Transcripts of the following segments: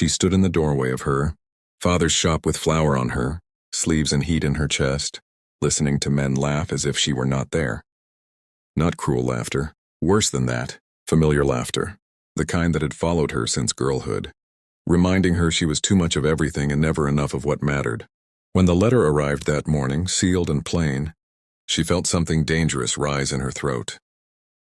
She stood in the doorway of her father's shop with flour on her, sleeves and heat in her chest, listening to men laugh as if she were not there. Not cruel laughter, worse than that, familiar laughter, the kind that had followed her since girlhood, reminding her she was too much of everything and never enough of what mattered. When the letter arrived that morning, sealed and plain, she felt something dangerous rise in her throat.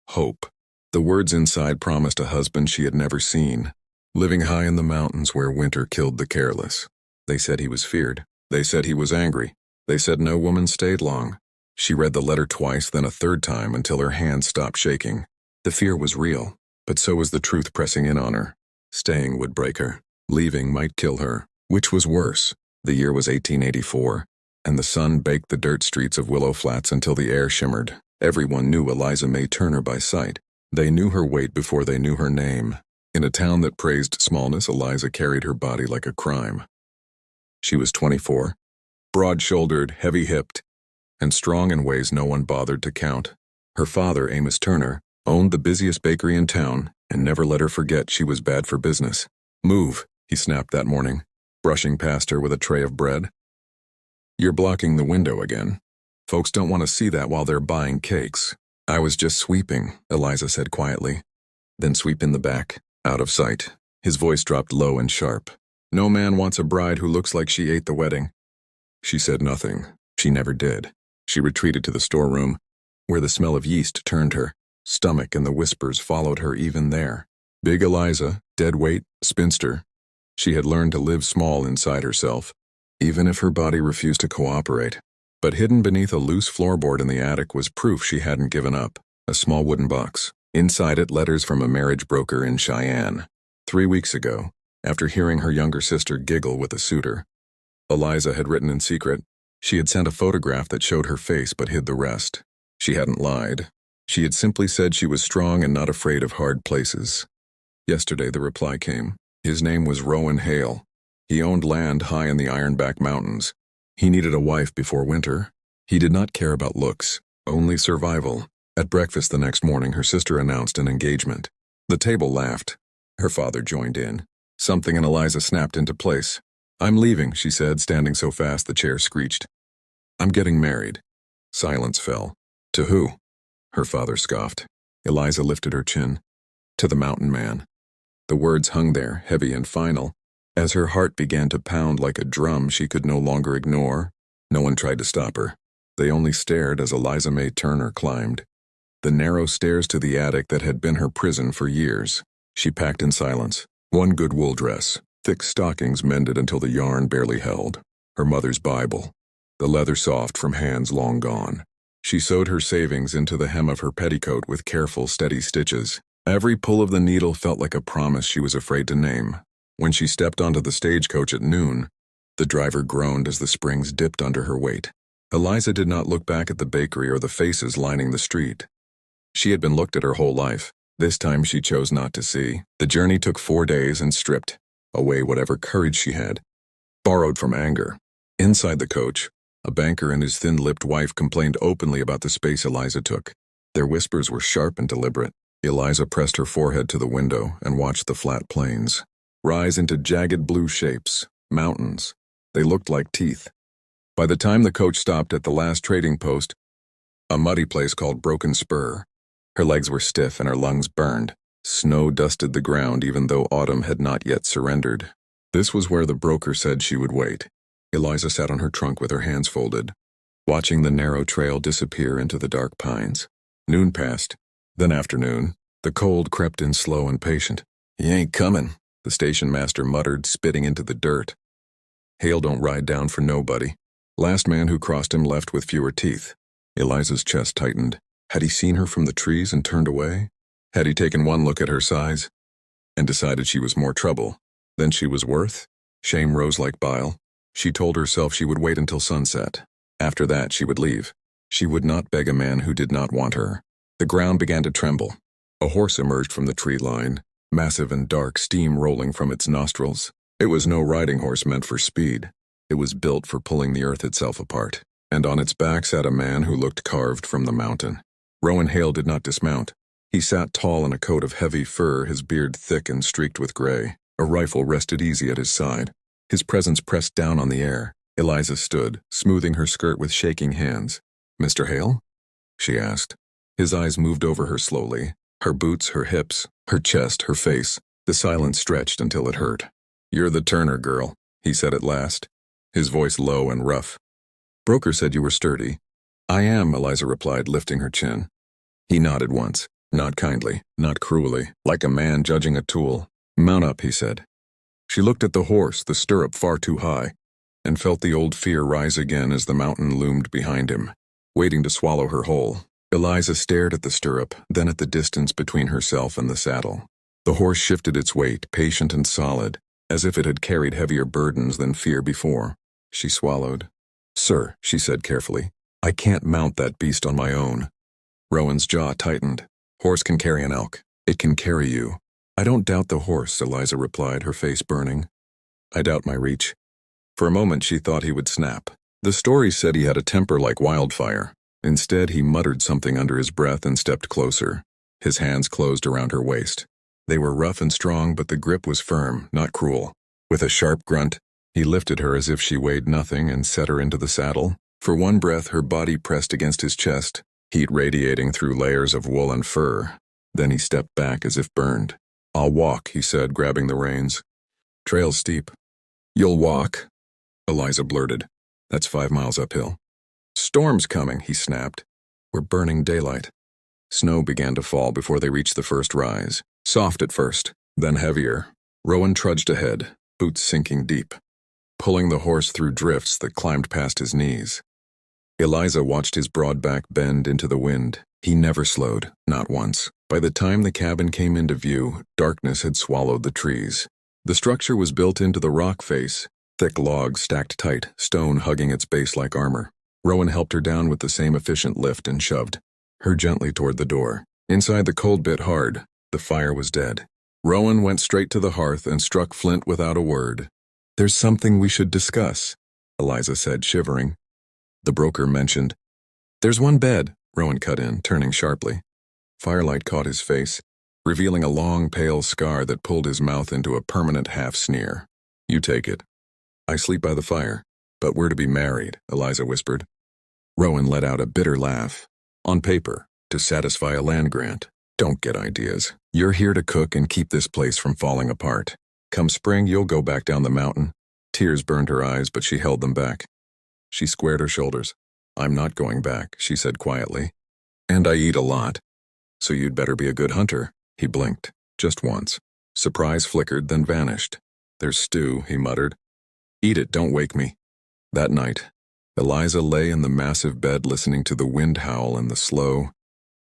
Hope. The words inside promised a husband she had never seen, living high in the mountains where winter killed the careless. They said he was feared. They said he was angry. They said no woman stayed long. She read the letter twice, then a third time until her hands stopped shaking. The fear was real, but so was the truth pressing in on her. Staying would break her. Leaving might kill her. Which was worse? The year was 1884, and the sun baked the dirt streets of Willow Flats until the air shimmered. Everyone knew Eliza May Turner by sight. They knew her weight before they knew her name. In a town that praised smallness, Eliza carried her body like a crime. She was 24, broad-shouldered, heavy-hipped, and strong in ways no one bothered to count. Her father, Amos Turner, owned the busiest bakery in town and never let her forget she was bad for business. "Move," he snapped that morning, brushing past her with a tray of bread. "You're blocking the window again. Folks don't want to see that while they're buying cakes." "I was just sweeping," Eliza said quietly. "Then sweep in the back, out of sight." His voice dropped low and sharp. "No man wants a bride who looks like she ate the wedding." She said nothing. She never did. She retreated to the storeroom, where the smell of yeast turned her stomach and the whispers followed her even there. Big Eliza, dead weight, spinster. She had learned to live small inside herself, even if her body refused to cooperate. But hidden beneath a loose floorboard in the attic was proof she hadn't given up. A small wooden box. Inside it, letters from a marriage broker in Cheyenne. 3 weeks ago, after hearing her younger sister giggle with a suitor, Eliza had written in secret. She had sent a photograph that showed her face but hid the rest. She hadn't lied. She had simply said she was strong and not afraid of hard places. Yesterday the reply came. His name was Rowan Hale. He owned land high in the Ironback Mountains. He needed a wife before winter. He did not care about looks, only survival. At breakfast the next morning, her sister announced an engagement. The table laughed. Her father joined in. Something in Eliza snapped into place. "I'm leaving," she said, standing so fast the chair screeched. "I'm getting married." Silence fell. "To who?" Her father scoffed. Eliza lifted her chin. "To the mountain man." The words hung there, heavy and final. As her heart began to pound like a drum she could no longer ignore, no one tried to stop her. They only stared as Eliza May Turner climbed the narrow stairs to the attic that had been her prison for years. She packed in silence. One good wool dress, thick stockings mended until the yarn barely held, her mother's Bible, the leather soft from hands long gone. She sewed her savings into the hem of her petticoat with careful, steady stitches. Every pull of the needle felt like a promise she was afraid to name. When she stepped onto the stagecoach at noon, the driver groaned as the springs dipped under her weight. Eliza did not look back at the bakery or the faces lining the street. She had been looked at her whole life. This time she chose not to see. The journey took 4 days and stripped away whatever courage she had, borrowed from anger. Inside the coach, a banker and his thin-lipped wife complained openly about the space Eliza took. Their whispers were sharp and deliberate. Eliza pressed her forehead to the window and watched the flat plains rise into jagged blue shapes, mountains. They looked like teeth. By the time the coach stopped at the last trading post, a muddy place called Broken Spur, her legs were stiff and her lungs burned. Snow dusted the ground even though autumn had not yet surrendered. This was where the broker said she would wait. Eliza sat on her trunk with her hands folded, watching the narrow trail disappear into the dark pines. Noon passed, then afternoon. The cold crept in slow and patient. "He ain't comin'," the station master muttered, spitting into the dirt. "Hale don't ride down for nobody." Last man who crossed him left with fewer teeth. Eliza's chest tightened. Had he seen her from the trees and turned away? Had he taken one look at her size and decided she was more trouble than she was worth? Shame rose like bile. She told herself she would wait until sunset. After that, she would leave. She would not beg a man who did not want her. The ground began to tremble. A horse emerged from the tree line, massive and dark, steam rolling from its nostrils. It was no riding horse meant for speed. It was built for pulling the earth itself apart. And on its back sat a man who looked carved from the mountain. Rowan Hale did not dismount. He sat tall in a coat of heavy fur, his beard thick and streaked with gray. A rifle rested easy at his side. His presence pressed down on the air. Eliza stood, smoothing her skirt with shaking hands. "Mr. Hale?" she asked. His eyes moved over her slowly. Her boots, her hips, her chest, her face. The silence stretched until it hurt. "You're the Turner girl," he said at last, his voice low and rough. "Broker said you were sturdy." "I am," Eliza replied, lifting her chin. He nodded once, not kindly, not cruelly, like a man judging a tool. "Mount up," he said. She looked at the horse, the stirrup far too high, and felt the old fear rise again as the mountain loomed behind him, waiting to swallow her whole. Eliza stared at the stirrup, then at the distance between herself and the saddle. The horse shifted its weight, patient and solid, as if it had carried heavier burdens than fear before. She swallowed. "Sir," she said carefully, "I can't mount that beast on my own." Rowan's jaw tightened. "Horse can carry an elk. It can carry you." "I don't doubt the horse," Eliza replied, her face burning. "I doubt my reach." For a moment she thought he would snap. The story said he had a temper like wildfire. Instead, he muttered something under his breath and stepped closer. His hands closed around her waist. They were rough and strong, but the grip was firm, not cruel. With a sharp grunt, he lifted her as if she weighed nothing and set her into the saddle. For one breath, her body pressed against his chest, heat radiating through layers of wool and fur. Then he stepped back as if burned. "I'll walk," he said, grabbing the reins. "Trail's steep." "You'll walk?" Eliza blurted. "That's 5 miles uphill." "Storm's coming," he snapped. "We're burning daylight." Snow began to fall before they reached the first rise. Soft at first, then heavier. Rowan trudged ahead, boots sinking deep, pulling the horse through drifts that climbed past his knees. Eliza watched his broad back bend into the wind. He never slowed, not once. By the time the cabin came into view, darkness had swallowed the trees. The structure was built into the rock face, thick logs stacked tight, stone hugging its base like armor. Rowan helped her down with the same efficient lift and shoved her gently toward the door. Inside, the cold bit hard. The fire was dead. Rowan went straight to the hearth and struck flint without a word. "There's something we should discuss," Eliza said, shivering. The broker mentioned. "There's one bed," Rowan cut in, turning sharply. Firelight caught his face, revealing a long, pale scar that pulled his mouth into a permanent half-sneer. "You take it. I sleep by the fire. But we're to be married," Eliza whispered. Rowan let out a bitter laugh. "On paper, to satisfy a land grant. Don't get ideas. You're here to cook and keep this place from falling apart. Come spring, you'll go back down the mountain." Tears burned her eyes, but she held them back. She squared her shoulders. "I'm not going back," she said quietly. "And I eat a lot. So you'd better be a good hunter." He blinked, just once. Surprise flickered, then vanished. "There's stew," he muttered. "Eat it, don't wake me." That night, Eliza lay in the massive bed listening to the wind howl and the slow,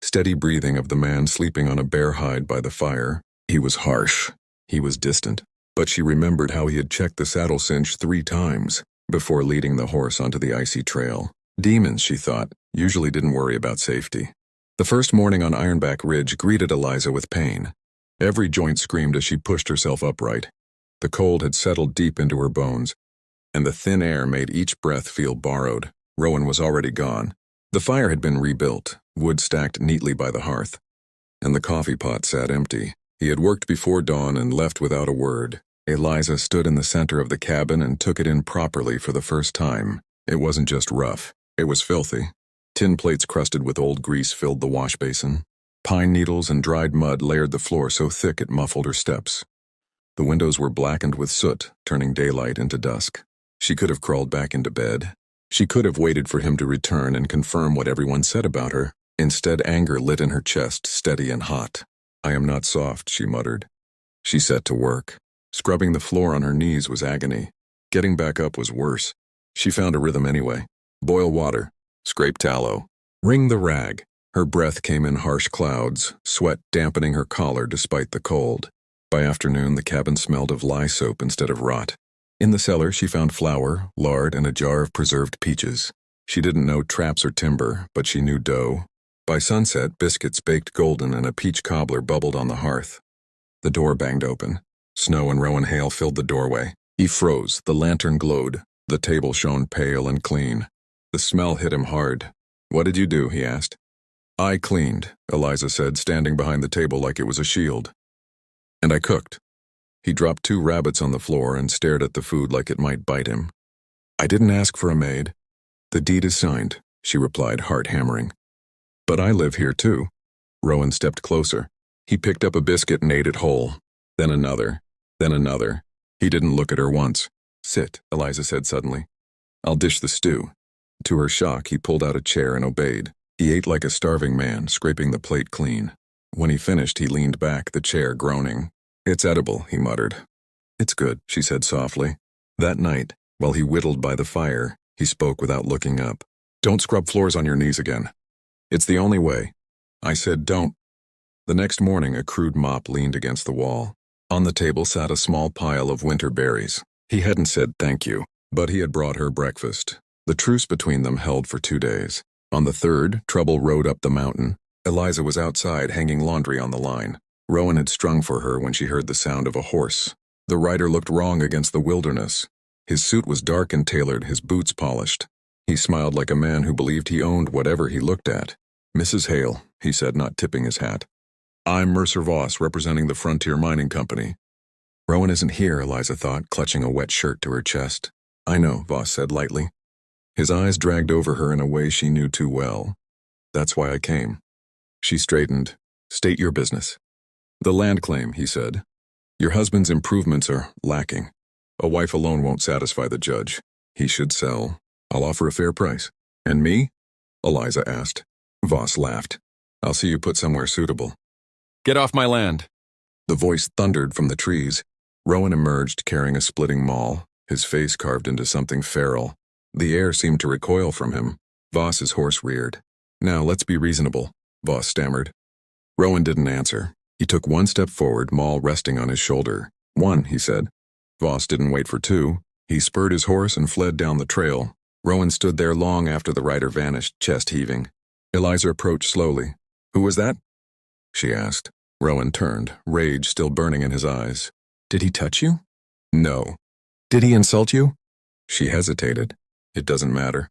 steady breathing of the man sleeping on a bear hide by the fire. He was harsh. He was distant. But she remembered how he had checked the saddle cinch 3 times before leading the horse onto the icy trail. Demons, she thought, usually didn't worry about safety. The first morning on Ironback Ridge greeted Eliza with pain. Every joint screamed as she pushed herself upright. The cold had settled deep into her bones, and the thin air made each breath feel borrowed. Rowan was already gone. The fire had been rebuilt, wood stacked neatly by the hearth, and the coffee pot sat empty. He had worked before dawn and left without a word. Eliza stood in the center of the cabin and took it in properly for the first time. It wasn't just rough. It was filthy. Tin plates crusted with old grease filled the wash basin. Pine needles and dried mud layered the floor so thick it muffled her steps. The windows were blackened with soot, turning daylight into dusk. She could have crawled back into bed. She could have waited for him to return and confirm what everyone said about her. Instead, anger lit in her chest, steady and hot. "I am not soft," she muttered. She set to work. Scrubbing the floor on her knees was agony. Getting back up was worse. She found a rhythm anyway. Boil water. Scrape tallow. Wring the rag. Her breath came in harsh clouds, sweat dampening her collar despite the cold. By afternoon, the cabin smelled of lye soap instead of rot. In the cellar, she found flour, lard, and a jar of preserved peaches. She didn't know traps or timber, but she knew dough. By sunset, biscuits baked golden and a peach cobbler bubbled on the hearth. The door banged open. Snow and Rowan Hale filled the doorway. He froze, the lantern glowed. The table shone pale and clean. The smell hit him hard. "What did you do?" he asked. "I cleaned," Eliza said, standing behind the table like it was a shield. "And I cooked." He dropped 2 rabbits on the floor and stared at the food like it might bite him. I didn't ask for a maid. The deed is signed, she replied, heart hammering. But I live here too. Rowan stepped closer. He picked up a biscuit and ate it whole. Then another. Then another. He didn't look at her once. Sit, Eliza said suddenly. I'll dish the stew. To her shock, he pulled out a chair and obeyed. He ate like a starving man, scraping the plate clean. When he finished, he leaned back, the chair groaning. It's edible, he muttered. It's good, she said softly. That night, while he whittled by the fire, he spoke without looking up. Don't scrub floors on your knees again. It's the only way. I said don't. The next morning, a crude mop leaned against the wall. On the table sat a small pile of winter berries. He hadn't said thank you, but he had brought her breakfast. The truce between them held for 2 days. On the third, trouble rode up the mountain. Eliza was outside hanging laundry on the line. Rowan had strung for her when she heard the sound of a horse. The rider looked wrong against the wilderness. His suit was dark and tailored, his boots polished. He smiled like a man who believed he owned whatever he looked at. Mrs. Hale, he said, not tipping his hat. I'm Mercer Voss, representing the Frontier Mining Company. Rowan isn't here, Eliza thought, clutching a wet shirt to her chest. I know, Voss said lightly. His eyes dragged over her in a way she knew too well. That's why I came. She straightened. State your business. The land claim, he said. Your husband's improvements are lacking. A wife alone won't satisfy the judge. He should sell. I'll offer a fair price. And me? Eliza asked. Voss laughed. I'll see you put somewhere suitable. Get off my land. The voice thundered from the trees. Rowan emerged carrying a splitting maul, his face carved into something feral. The air seemed to recoil from him. Voss's horse reared. Now, let's be reasonable, Voss stammered. Rowan didn't answer. He took 1 step forward, maul resting on his shoulder. 1, he said. Voss didn't wait for 2. He spurred his horse and fled down the trail. Rowan stood there long after the rider vanished, chest heaving. Eliza approached slowly. Who was that? She asked. Rowan turned, rage still burning in his eyes. Did he touch you? No. Did he insult you? She hesitated. It doesn't matter.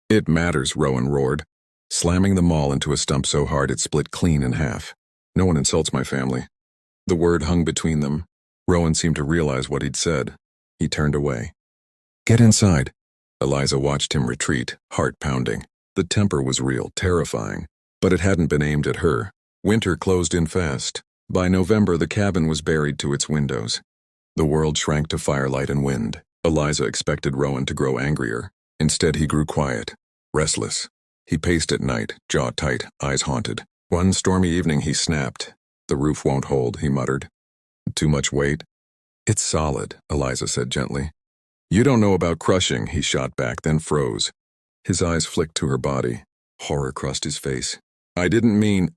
It matters, Rowan roared, slamming the maul into a stump so hard it split clean in half. No one insults my family. The word hung between them. Rowan seemed to realize what he'd said. He turned away. Get inside. Eliza watched him retreat, heart pounding. The temper was real, terrifying. But it hadn't been aimed at her. Winter closed in fast. By November, the cabin was buried to its windows. The world shrank to firelight and wind. Eliza expected Rowan to grow angrier. Instead, he grew quiet, restless. He paced at night, jaw tight, eyes haunted. One stormy evening, he snapped. The roof won't hold, he muttered. Too much weight? It's solid, Eliza said gently. You don't know about crushing, he shot back, then froze. His eyes flicked to her body. Horror crossed his face. I didn't mean...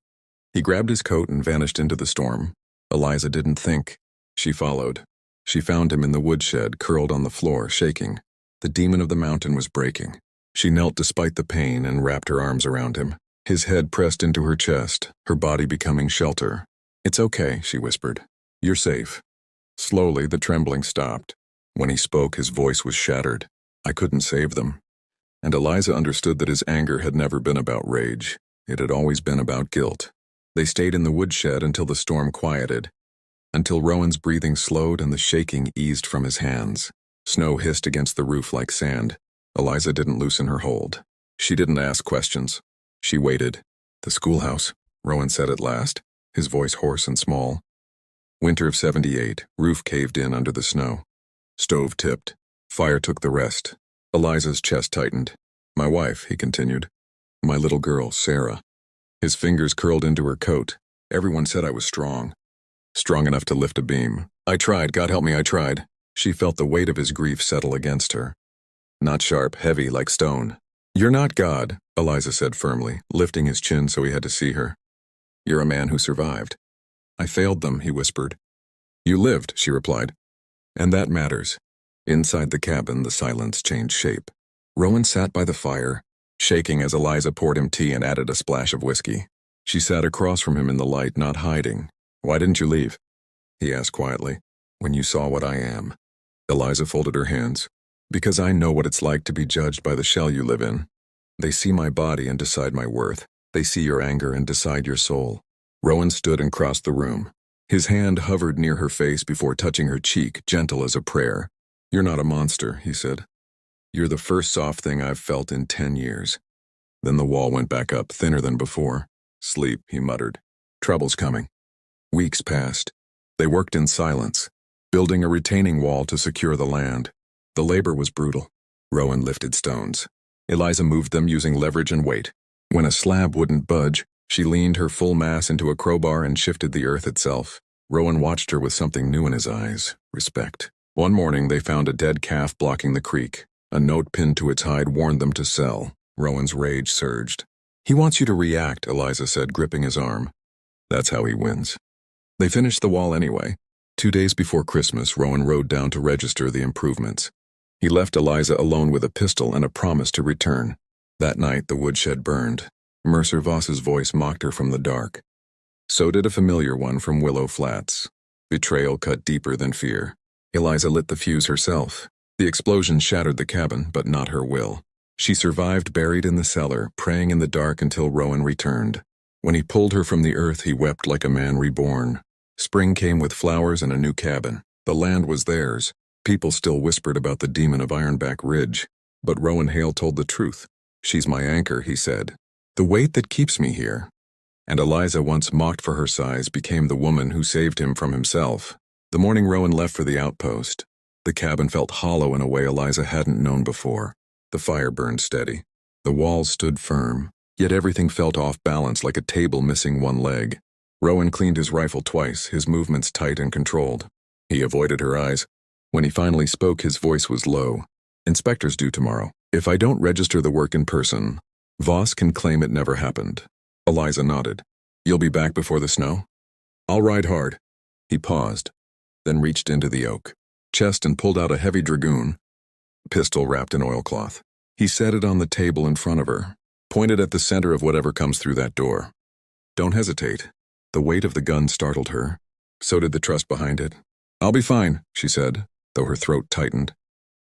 He grabbed his coat and vanished into the storm. Eliza didn't think. She followed. She found him in the woodshed, curled on the floor, shaking. The demon of the mountain was breaking. She knelt despite the pain and wrapped her arms around him. His head pressed into her chest, her body becoming shelter. It's okay, she whispered. You're safe. Slowly, the trembling stopped. When he spoke, his voice was shattered. I couldn't save them. And Eliza understood that his anger had never been about rage. It had always been about guilt. They stayed in the woodshed until the storm quieted, until Rowan's breathing slowed and the shaking eased from his hands. Snow hissed against the roof like sand. Eliza didn't loosen her hold. She didn't ask questions. She waited. The schoolhouse, Rowan said at last, his voice hoarse and small. Winter of '78, roof caved in under the snow. Stove tipped. Fire took the rest. Eliza's chest tightened. My wife, he continued. My little girl, Sarah. His fingers curled into her coat. Everyone said I was strong. Strong enough to lift a beam. I tried, God help me, I tried. She felt the weight of his grief settle against her. Not sharp, heavy like stone. You're not God, Eliza said firmly, lifting his chin so he had to see her. You're a man who survived. I failed them, he whispered. You lived, she replied. And that matters. Inside the cabin, the silence changed shape. Rowan sat by the fire, shaking as Eliza poured him tea and added a splash of whiskey. She sat across from him in the light, not hiding. Why didn't you leave? He asked quietly. When you saw what I am. Eliza folded her hands. Because I know what it's like to be judged by the shell you live in. They see my body and decide my worth. They see your anger and decide your soul. Rowan stood and crossed the room. His hand hovered near her face before touching her cheek, gentle as a prayer. "You're not a monster," he said. "You're the first soft thing I've felt in 10 years. Then the wall went back up, thinner than before. "Sleep," he muttered. "Trouble's coming." Weeks passed. They worked in silence, building a retaining wall to secure the land. The labor was brutal. Rowan lifted stones. Eliza moved them using leverage and weight. When a slab wouldn't budge, she leaned her full mass into a crowbar and shifted the earth itself. Rowan watched her with something new in his eyes, respect. One morning they found a dead calf blocking the creek. A note pinned to its hide warned them to sell. Rowan's rage surged. "He wants you to react," Eliza said, gripping his arm. "That's how he wins." They finished the wall anyway. 2 days before Christmas, Rowan rode down to register the improvements. He left Eliza alone with a pistol and a promise to return. That night, the woodshed burned. Mercer Voss's voice mocked her from the dark. So did a familiar one from Willow Flats. Betrayal cut deeper than fear. Eliza lit the fuse herself. The explosion shattered the cabin, but not her will. She survived buried in the cellar, praying in the dark until Rowan returned. When he pulled her from the earth, he wept like a man reborn. Spring came with flowers and a new cabin. The land was theirs. People still whispered about the demon of Ironback Ridge. But Rowan Hale told the truth. "She's my anchor," he said. "The weight that keeps me here." And Eliza, once mocked for her size, became the woman who saved him from himself. The morning Rowan left for the outpost, the cabin felt hollow in a way Eliza hadn't known before. The fire burned steady. The walls stood firm, yet everything felt off balance like a table missing one leg. Rowan cleaned his rifle twice, his movements tight and controlled. He avoided her eyes. When he finally spoke, his voice was low. "Inspector's due tomorrow. If I don't register the work in person, Voss can claim it never happened." Eliza nodded. "You'll be back before the snow?" "I'll ride hard." He paused, then reached into the oak chest and pulled out a heavy dragoon, pistol wrapped in oilcloth. He set it on the table in front of her, pointed at the center of whatever comes through that door. "Don't hesitate." The weight of the gun startled her. So did the trust behind it. "I'll be fine," she said, though her throat tightened.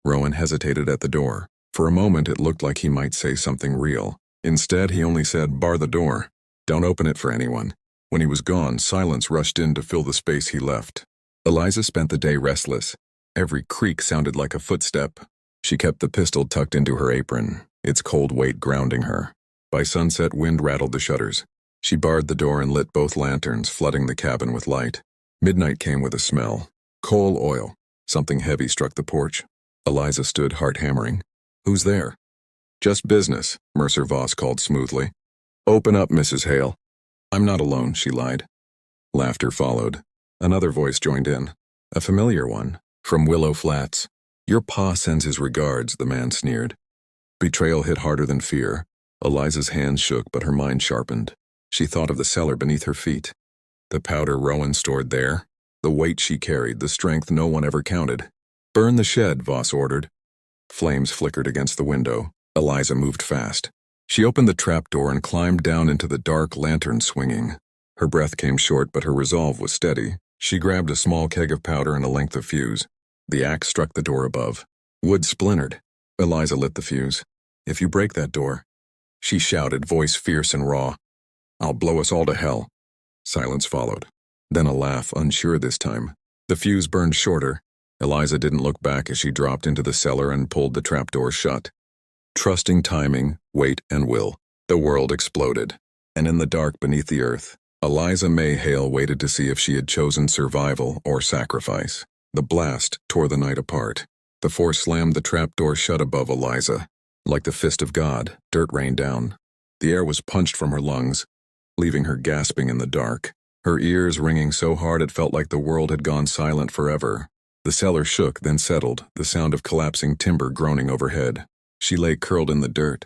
Rowan hesitated at the door. For a moment it looked like he might say something real. Instead, he only said, "Bar the door. Don't open it for anyone." When he was gone, silence rushed in to fill the space he left. Eliza spent the day restless. Every creak sounded like a footstep. She kept the pistol tucked into her apron, its cold weight grounding her. By sunset, wind rattled the shutters. She barred the door and lit both lanterns, flooding the cabin with light. Midnight came with a smell. Coal oil. Something heavy struck the porch. Eliza stood, heart hammering. "Who's there?" "Just business," Mercer Voss called smoothly. "Open up, Mrs. Hale." "I'm not alone," she lied. Laughter followed. Another voice joined in. A familiar one, from Willow Flats. "Your pa sends his regards," the man sneered. Betrayal hit harder than fear. Eliza's hands shook, but her mind sharpened. She thought of the cellar beneath her feet. The powder Rowan stored there. The weight she carried, the strength no one ever counted. "Burn the shed," Voss ordered. Flames flickered against the window. Eliza moved fast. She opened the trapdoor and climbed down into the dark, lantern swinging. Her breath came short, but her resolve was steady. She grabbed a small keg of powder and a length of fuse. The axe struck the door above. Wood splintered. Eliza lit the fuse. "If you break that door," she shouted, voice fierce and raw, "I'll blow us all to hell." Silence followed. Then a laugh, unsure this time. The fuse burned shorter. Eliza didn't look back as she dropped into the cellar and pulled the trapdoor shut. Trusting timing, weight, and will, the world exploded. And in the dark beneath the earth, Eliza May Hale waited to see if she had chosen survival or sacrifice. The blast tore the night apart. The force slammed the trapdoor shut above Eliza. Like the fist of God, dirt rained down. The air was punched from her lungs, leaving her gasping in the dark. Her ears ringing so hard it felt like the world had gone silent forever. The cellar shook, then settled, the sound of collapsing timber groaning overhead. She lay curled in the dirt,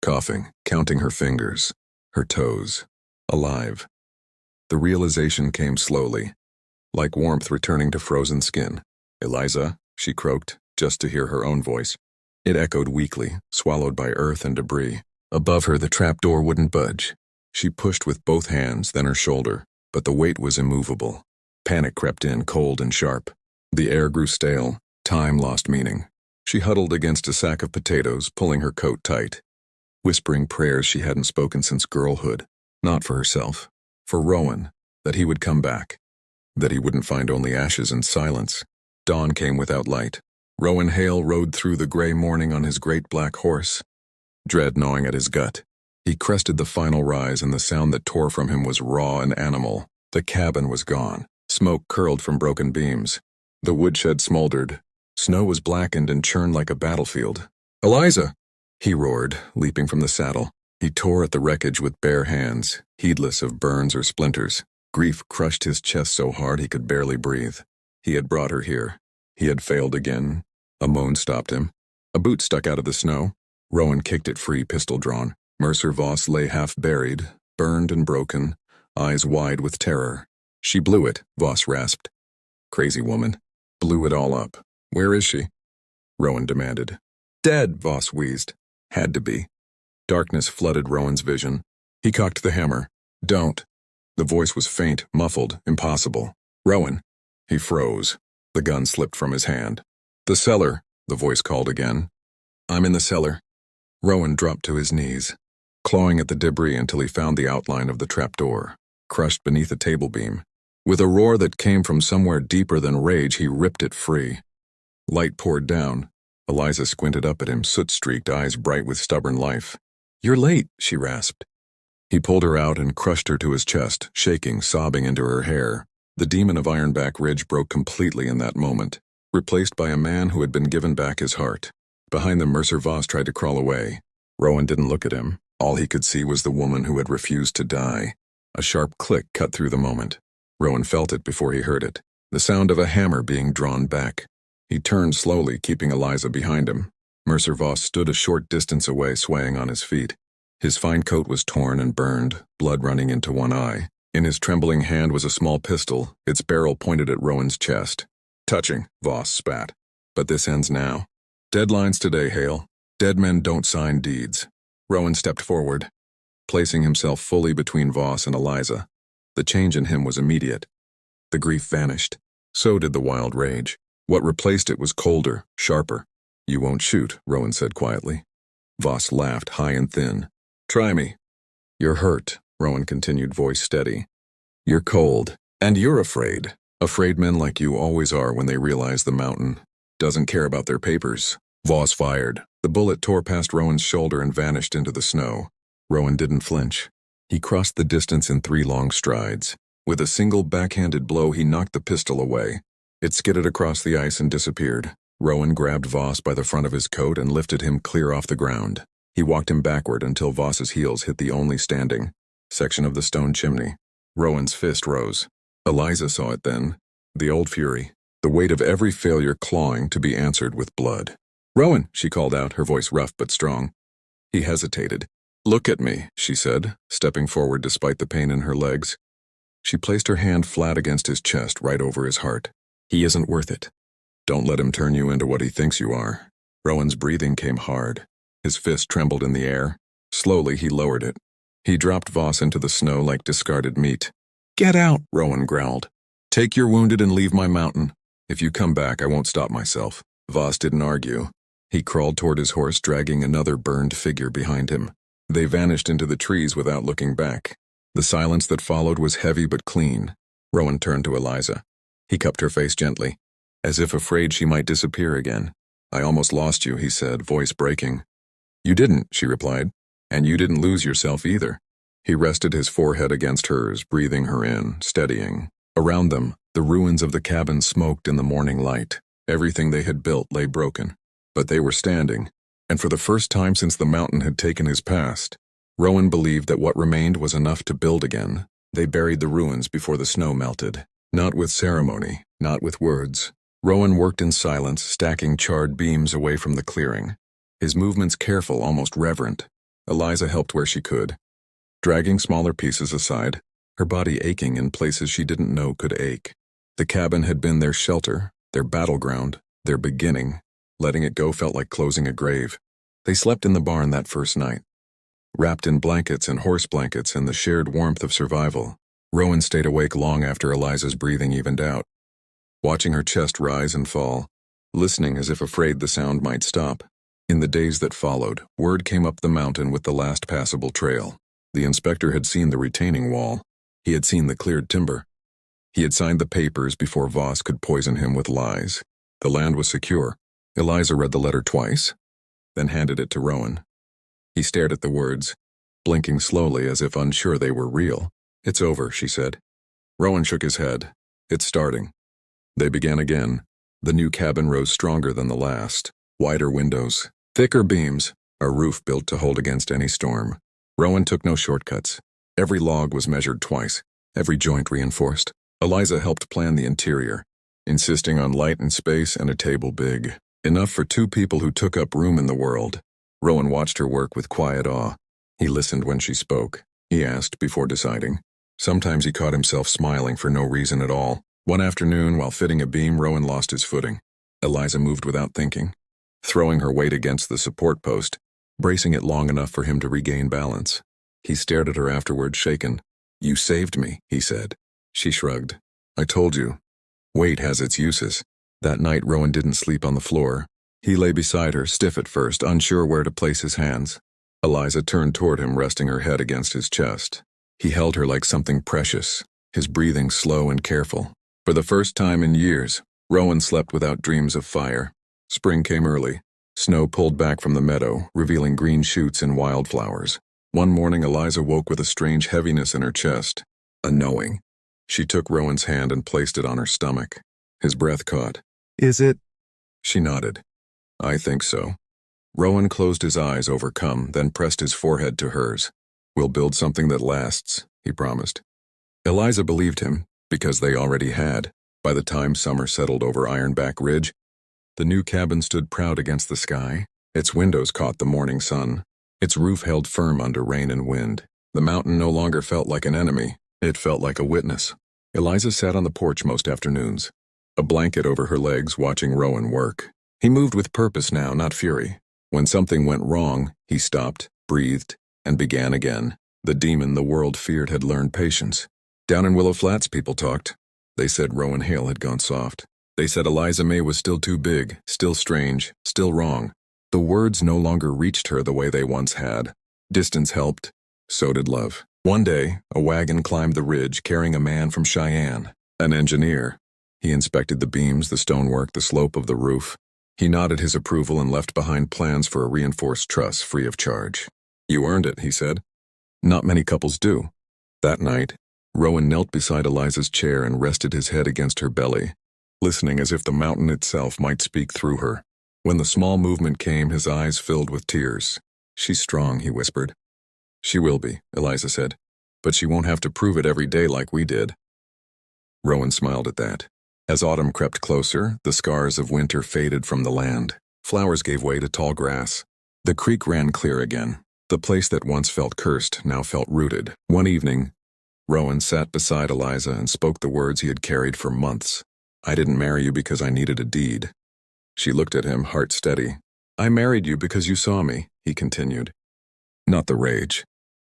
coughing, counting her fingers, her toes, alive. The realization came slowly, like warmth returning to frozen skin. "Eliza," she croaked, just to hear her own voice. It echoed weakly, swallowed by earth and debris. Above her, the trapdoor wouldn't budge. She pushed with both hands, then her shoulder, but the weight was immovable. Panic crept in, cold and sharp. The air grew stale. Time lost meaning. She huddled against a sack of potatoes, pulling her coat tight, whispering prayers she hadn't spoken since girlhood. Not for herself, for Rowan, that he would come back. that he wouldn't find only ashes and silence. Dawn came without light. Rowan Hale rode through the gray morning on his great black horse, dread gnawing at his gut. He crested the final rise, and the sound that tore from him was raw and animal. The cabin was gone. Smoke curled from broken beams. The woodshed smoldered. Snow was blackened and churned like a battlefield. "Eliza!" he roared, leaping from the saddle. He tore at the wreckage with bare hands, heedless of burns or splinters. Grief crushed his chest so hard he could barely breathe. He had brought her here. He had failed again. A moan stopped him. A boot stuck out of the snow. Rowan kicked it free, pistol drawn. Mercer Voss lay half buried, burned and broken, eyes wide with terror. "She blew it," Voss rasped. "Crazy woman. Blew it all up. Where is she?" Rowan demanded. "Dead," Voss wheezed. "Had to be." Darkness flooded Rowan's vision. He cocked the hammer. "Don't." The voice was faint, muffled, impossible. "Rowan." He froze. The gun slipped from his hand. "The cellar," the voice called again. "I'm in the cellar." Rowan dropped to his knees, clawing at the debris until he found the outline of the trapdoor, crushed beneath a table beam. With a roar that came from somewhere deeper than rage, he ripped it free. Light poured down. Eliza squinted up at him, soot-streaked eyes bright with stubborn life. "You're late," she rasped. He pulled her out and crushed her to his chest, shaking, sobbing into her hair. The demon of Ironback Ridge broke completely in that moment, replaced by a man who had been given back his heart. Behind them, Mercer Voss tried to crawl away. Rowan didn't look at him. All he could see was the woman who had refused to die. A sharp click cut through the moment. Rowan felt it before he heard it, the sound of a hammer being drawn back. He turned slowly, keeping Eliza behind him. Mercer Voss stood a short distance away, swaying on his feet. His fine coat was torn and burned, blood running into one eye. In his trembling hand was a small pistol, its barrel pointed at Rowan's chest. "Touching," Voss spat. "But this ends now. Deadlines today, Hale. Dead men don't sign deeds." Rowan stepped forward, placing himself fully between Voss and Eliza. The change in him was immediate. The grief vanished. So did the wild rage. What replaced it was colder, sharper. "You won't shoot," Rowan said quietly. Voss laughed, high and thin. "Try me." "You're hurt," Rowan continued, voice steady. "You're cold. And you're afraid. Afraid men like you always are when they realize the mountain doesn't care about their papers." Voss fired. The bullet tore past Rowan's shoulder and vanished into the snow. Rowan didn't flinch. He crossed the distance in 3 long strides. With a single backhanded blow, he knocked the pistol away. It skidded across the ice and disappeared. Rowan grabbed Voss by the front of his coat and lifted him clear off the ground. He walked him backward until Voss's heels hit the only standing section of the stone chimney. Rowan's fist rose. Eliza saw it then. The old fury. The weight of every failure clawing to be answered with blood. "Rowan," she called out, her voice rough but strong. He hesitated. "Look at me," she said, stepping forward despite the pain in her legs. She placed her hand flat against his chest, right over his heart. "He isn't worth it. Don't let him turn you into what he thinks you are." Rowan's breathing came hard. His fist trembled in the air. Slowly, he lowered it. He dropped Voss into the snow like discarded meat. "Get out," Rowan growled. "Take your wounded and leave my mountain. If you come back, I won't stop myself." Voss didn't argue. He crawled toward his horse, dragging another burned figure behind him. They vanished into the trees without looking back. The silence that followed was heavy but clean. Rowan turned to Eliza. He cupped her face gently, as if afraid she might disappear again. "I almost lost you," he said, voice breaking. "You didn't," she replied. "And you didn't lose yourself either." He rested his forehead against hers, breathing her in, steadying. Around them, the ruins of the cabin smoked in the morning light. Everything they had built lay broken. But they were standing, and for the first time since the mountain had taken his past, Rowan believed that what remained was enough to build again. They buried the ruins before the snow melted. Not with ceremony, not with words. Rowan worked in silence, stacking charred beams away from the clearing. His movements careful, almost reverent. Eliza helped where she could, dragging smaller pieces aside, her body aching in places she didn't know could ache. The cabin had been their shelter, their battleground, their beginning. Letting it go felt like closing a grave. They slept in the barn that first night, wrapped in blankets and horse blankets and the shared warmth of survival. Rowan stayed awake long after Eliza's breathing evened out, watching her chest rise and fall, listening as if afraid the sound might stop. In the days that followed, word came up the mountain with the last passable trail. The inspector had seen the retaining wall. He had seen the cleared timber. He had signed the papers before Voss could poison him with lies. The land was secure. Eliza read the letter twice, then handed it to Rowan. He stared at the words, blinking slowly as if unsure they were real. "It's over," she said. Rowan shook his head. "It's starting." They began again. The new cabin rose stronger than the last. Wider windows, thicker beams, a roof built to hold against any storm. Rowan took no shortcuts. Every log was measured twice, every joint reinforced. Eliza helped plan the interior, insisting on light and space and a table big, enough for 2 people who took up room in the world. Rowan watched her work with quiet awe. He listened when she spoke. He asked before deciding. Sometimes he caught himself smiling for no reason at all. One afternoon, while fitting a beam, Rowan lost his footing. Eliza moved without thinking, throwing her weight against the support post, bracing it long enough for him to regain balance. He stared at her afterward, shaken. "You saved me," he said. She shrugged. "I told you. Weight has its uses." That night, Rowan didn't sleep on the floor. He lay beside her, stiff at first, unsure where to place his hands. Eliza turned toward him, resting her head against his chest. He held her like something precious, his breathing slow and careful. For the first time in years, Rowan slept without dreams of fire. Spring came early. Snow pulled back from the meadow, revealing green shoots and wildflowers. One morning, Eliza woke with a strange heaviness in her chest, a knowing. She took Rowan's hand and placed it on her stomach. His breath caught. "Is it?" She nodded. "I think so." Rowan closed his eyes, overcome, then pressed his forehead to hers. "We'll build something that lasts," he promised. Eliza believed him, because they already had. By the time summer settled over Ironback Ridge, the new cabin stood proud against the sky. Its windows caught the morning sun. Its roof held firm under rain and wind. The mountain no longer felt like an enemy. It felt like a witness. Eliza sat on the porch most afternoons, a blanket over her legs, watching Rowan work. He moved with purpose now, not fury. When something went wrong, he stopped, breathed, and began again. The demon the world feared had learned patience. Down in Willow Flats, people talked. They said Rowan Hale had gone soft. They said Eliza May was still too big, still strange, still wrong. The words no longer reached her the way they once had. Distance helped. So did love. One day, a wagon climbed the ridge carrying a man from Cheyenne, an engineer. He inspected the beams, the stonework, the slope of the roof. He nodded his approval and left behind plans for a reinforced truss free of charge. "You earned it," he said. "Not many couples do." That night, Rowan knelt beside Eliza's chair and rested his head against her belly, listening as if the mountain itself might speak through her. When the small movement came, his eyes filled with tears. "She's strong," he whispered. "She will be," Eliza said, "but she won't have to prove it every day like we did." Rowan smiled at that. As autumn crept closer, the scars of winter faded from the land. Flowers gave way to tall grass. The creek ran clear again. The place that once felt cursed now felt rooted. One evening, Rowan sat beside Eliza and spoke the words he had carried for months. "I didn't marry you because I needed a deed." She looked at him, heart steady. "I married you because you saw me," he continued. "Not the rage.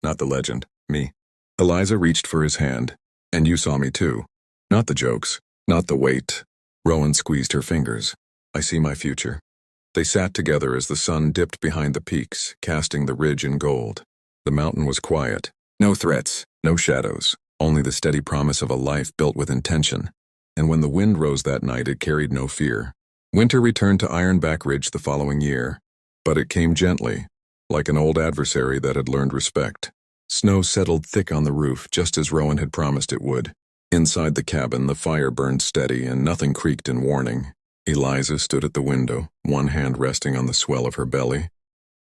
Not the legend. Me." Eliza reached for his hand. "And you saw me too. Not the jokes. Not the weight." Rowan squeezed her fingers. "I see my future." They sat together as the sun dipped behind the peaks, casting the ridge in gold. The mountain was quiet. No threats, no shadows, only the steady promise of a life built with intention. And when the wind rose that night, it carried no fear. Winter returned to Ironback Ridge the following year, but it came gently, like an old adversary that had learned respect. Snow settled thick on the roof, just as Rowan had promised it would. Inside the cabin, the fire burned steady and nothing creaked in warning. Eliza stood at the window, one hand resting on the swell of her belly,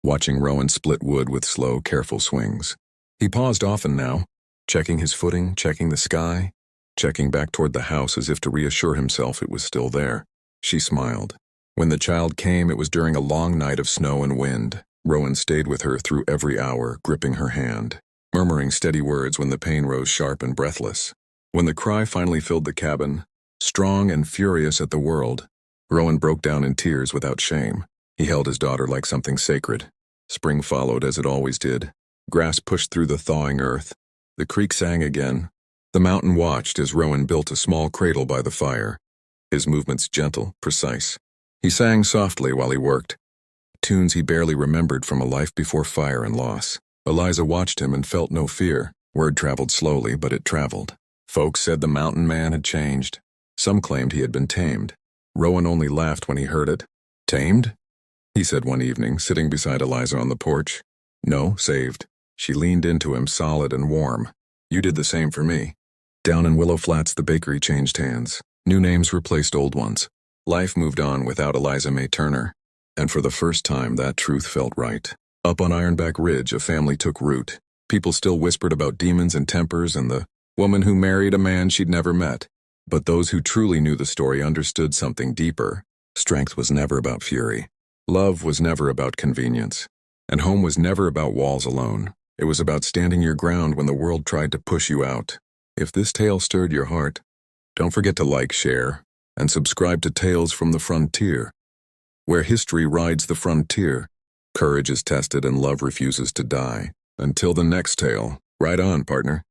watching Rowan split wood with slow, careful swings. He paused often now, checking his footing, checking the sky, checking back toward the house as if to reassure himself it was still there. She smiled. When the child came, it was during a long night of snow and wind. Rowan stayed with her through every hour, gripping her hand, murmuring steady words when the pain rose sharp and breathless. When the cry finally filled the cabin, strong and furious at the world, Rowan broke down in tears without shame. He held his daughter like something sacred. Spring followed as it always did. Grass pushed through the thawing earth. The creek sang again. The mountain watched as Rowan built a small cradle by the fire, his movements gentle, precise. He sang softly while he worked, tunes he barely remembered from a life before fire and loss. Eliza watched him and felt no fear. Word traveled slowly, but it traveled. Folks said the mountain man had changed. Some claimed he had been tamed. Rowan only laughed when he heard it. Tamed? He said one evening, sitting beside Eliza on the porch. No, saved. She leaned into him, solid and warm. You did the same for me. Down in Willow Flats, the bakery changed hands. New names replaced old ones. Life moved on without Eliza May Turner. And for the first time, that truth felt right. Up on Ironback Ridge, a family took root. People still whispered about demons and tempers and the woman who married a man she'd never met. But those who truly knew the story understood something deeper. Strength was never about fury. Love was never about convenience. And home was never about walls alone. It was about standing your ground when the world tried to push you out. If this tale stirred your heart, don't forget to like, share, and subscribe to Tales from the Frontier, where history rides the frontier. Courage is tested and love refuses to die. Until the next tale, ride on, partner.